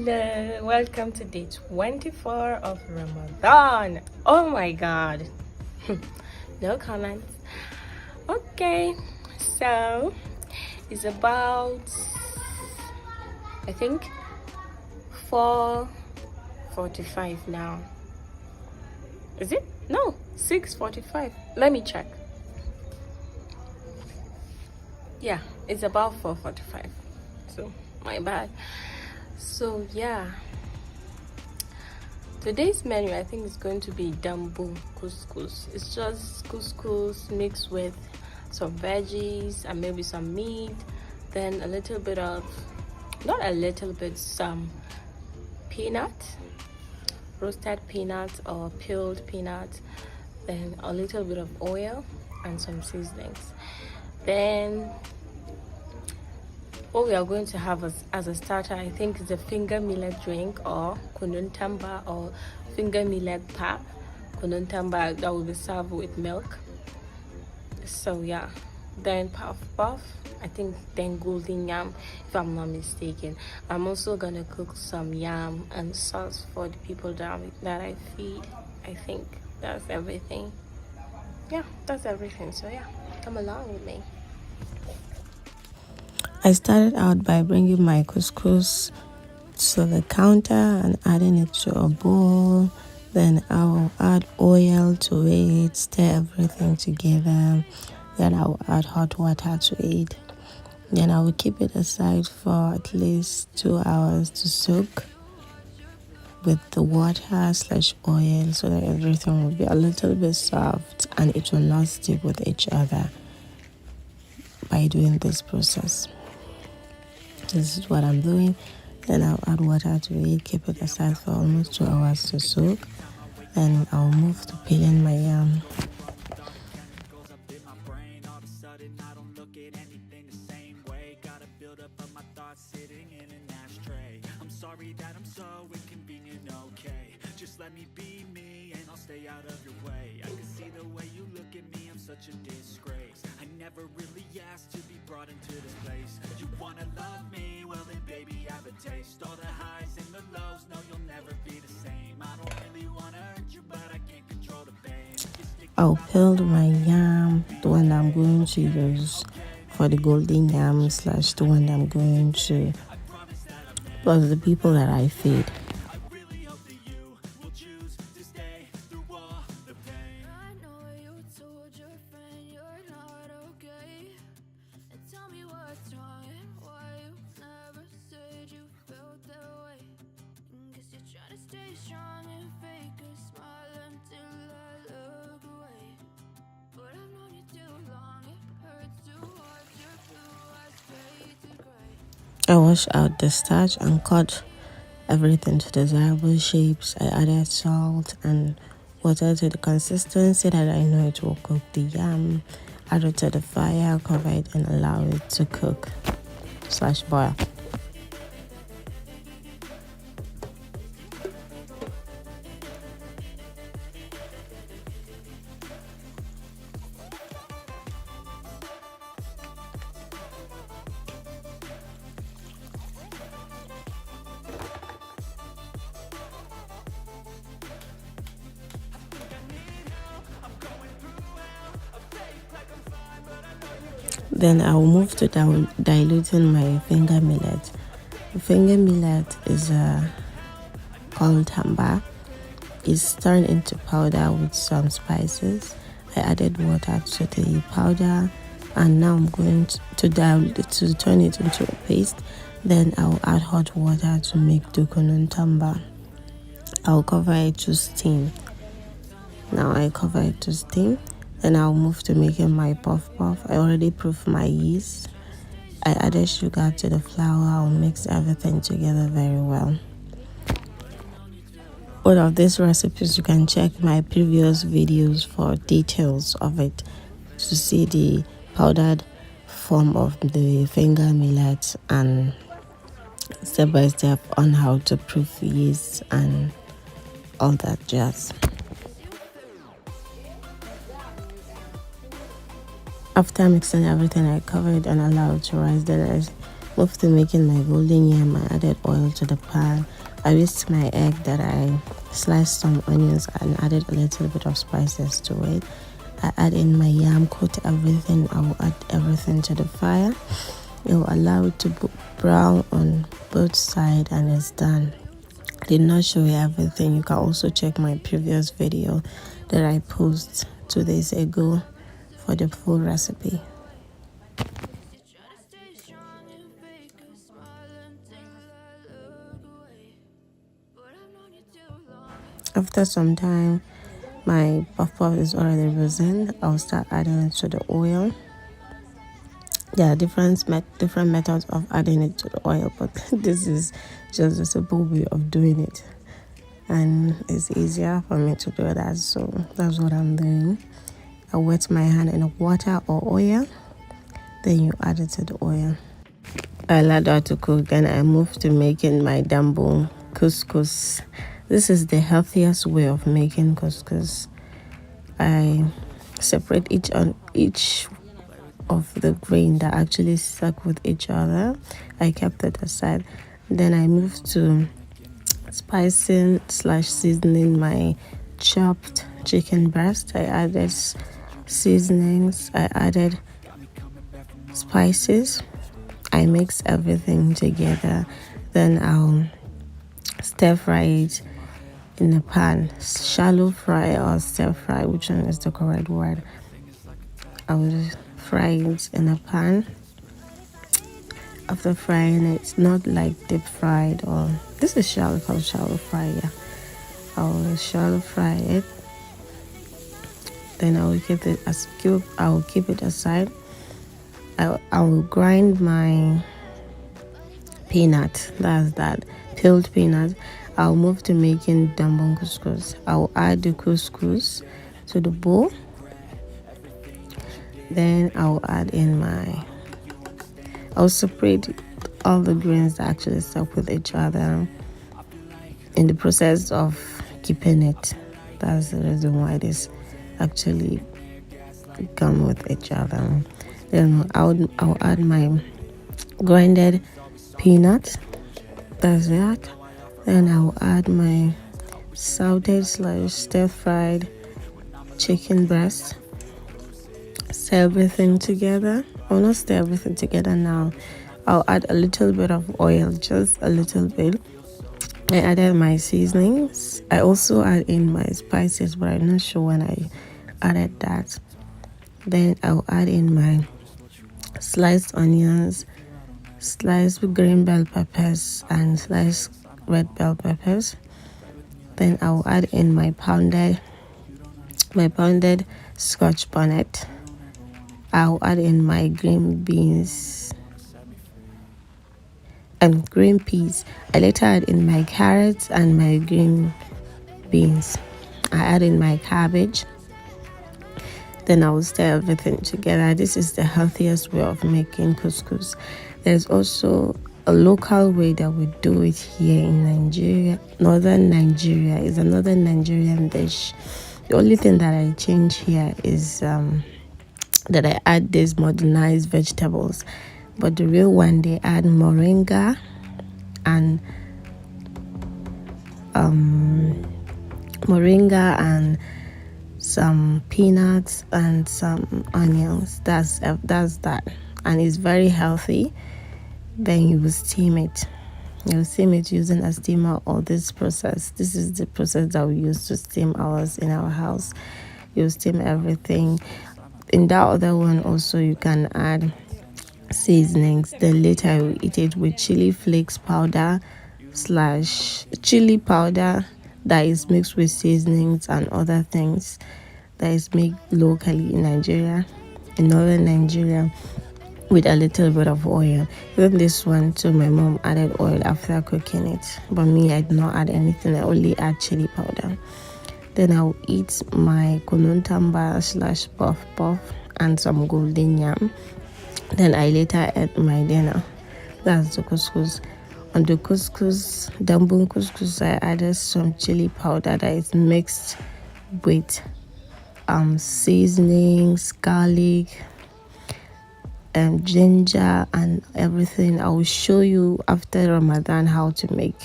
Hello, welcome to day 24 of Ramadan. Oh my god. No comments. Okay, so it's about, I think, 4:45 now. Is it? No, 6:45. Let me check. Yeah, it's about 4:45. So my bad. So yeah, today's menu I think is going to be dambu couscous. It's just couscous mixed with some veggies and maybe some meat, then a little bit of, not a little bit, some peanut, roasted peanuts or peeled peanuts, then a little bit of oil and some seasonings. Then what we are going to have as a starter, I think, is a finger millet drink or kunun tamba or finger millet pap. Kunun tamba that will be served with milk. So yeah, then puff, I think, then golden yam, if I'm not mistaken. I'm also gonna cook some yam and sauce for the people that I feed. I think that's everything. Yeah, that's everything. So yeah, come along with me. I started out by bringing my couscous to the counter and adding it to a bowl. Then I will add oil to it, stir everything together. Then I will add hot water to it. Then I will keep it aside for at least 2 hours to soak with the water/oil so that everything will be a little bit soft and it will not stick with each other by doing this process. This is what I'm doing. Then I'll add water to it, keep it aside for almost 2 hours to soak. Then I'll move to peeling my yam. Sorry that I'm so inconvenient, okay? Just let me be me and I'll stay out of your way. I can see the way you look at me, I'm such a disgrace. I never really asked to be brought into this place. You wanna love me? Well then baby, have a taste. All the highs and the lows, no you'll never be the same. I don't really wanna hurt you, but I can't control the pain. I'll peel my yam, the one that I'm going to use for the golden yam / the one that I'm going to plus the people that I feed. I washed out the starch and cut everything to desirable shapes. I added salt and water to the consistency that I know it will cook the yam. Add it to the fire, cover it and allow it to cook/boil. Then I'll move to diluting my finger millet. Finger millet is called tamba. It's turned into powder with some spices. I added water to the powder and now I'm going to turn it into a paste. Then I'll add hot water to make the kunun tamba. I'll cover it to steam. Now I cover it to steam. Then I'll move to making my puff. I already proofed my yeast. I added sugar to the flour. I'll mix everything together very well. All of these recipes, you can check my previous videos for details of it to see the powdered form of the finger millet and step by step on how to proof yeast and all that jazz. After mixing everything, I cover it and allow it to rise. Then I moved to making my golden yam. I added oil to the pan. I whisked my egg that I sliced some onions and added a little bit of spices to it. I add in my yam, coat everything. I will add everything to the fire. It will allow it to brown on both sides and it's done. I did not show you everything. You can also check my previous video that I posted 2 days ago for the full recipe. After some time, my puff puff is already risen. I'll start adding it to the oil. There are different methods of adding it to the oil, but this is just a simple way of doing it, and it's easier for me to do that, so that's what I'm doing. I wet my hand in water or oil, then you add it to the oil. I allowed that to cook, then I moved to making my dambo couscous. This is the healthiest way of making couscous. I separate each of the grain that actually stuck with each other. I kept it aside. Then I moved to spicing / seasoning my chopped chicken breast. I added seasonings. I added spices. I mix everything together. Then I'll stir fry it in a pan. Shallow fry or stir fry, which one is the correct word? I will fry it in a pan. After frying it, not like deep fried, or this is shallow fry. Yeah, I will shallow fry it. Then I will keep it as cube. I will keep it aside. I will grind my peanut. That's that peeled peanut. I'll move to making dambo couscous. I'll add the couscous to the bowl. Then I'll add in I'll separate all the grains that actually stuck with each other in the process of keeping it. That's the reason why this actually come with each other. Then I'll add my grinded peanut. That's that. Then I'll add my salted / stir fried chicken breast. Stir everything together. I'll not stir everything together now. I'll add a little bit of oil, just a little bit. I added my seasonings. I also add in my spices, but I'm not sure when I added that. Then I'll add in my sliced onions, sliced green bell peppers, and sliced red bell peppers. Then I'll add in my pounded scotch bonnet. I'll add in my green beans and green peas. I later add in my carrots and my green beans. I add in my cabbage. Then I will stir everything together. This is the healthiest way of making couscous. There's also a local way that we do it here in Nigeria. Northern Nigeria is another Nigerian dish. The only thing that I change here is that I add these modernized vegetables, but the real one, they add moringa and some peanuts and some onions. That's that, and it's very healthy. Then you will steam it. You will steam it using a steamer or this process. This is the process that we use to steam ours in our house. You steam everything. In that other one also you can add seasonings. Then later you eat it with chili flakes powder / chili powder that is mixed with seasonings and other things that is made locally in Nigeria, in northern Nigeria, with a little bit of oil. Even this one too, my mom added oil after cooking it, but me, I did not add anything. I only add chili powder. Then I'll eat my kununtamba / puff puff and some golden yam. Then I later add my dinner. That's the couscous. On the couscous, dambo couscous, I added some chili powder that is mixed with seasonings, garlic, ginger and everything. I will show you after Ramadan how to make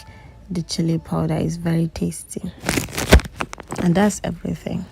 the chili powder. It's very tasty. And that's everything.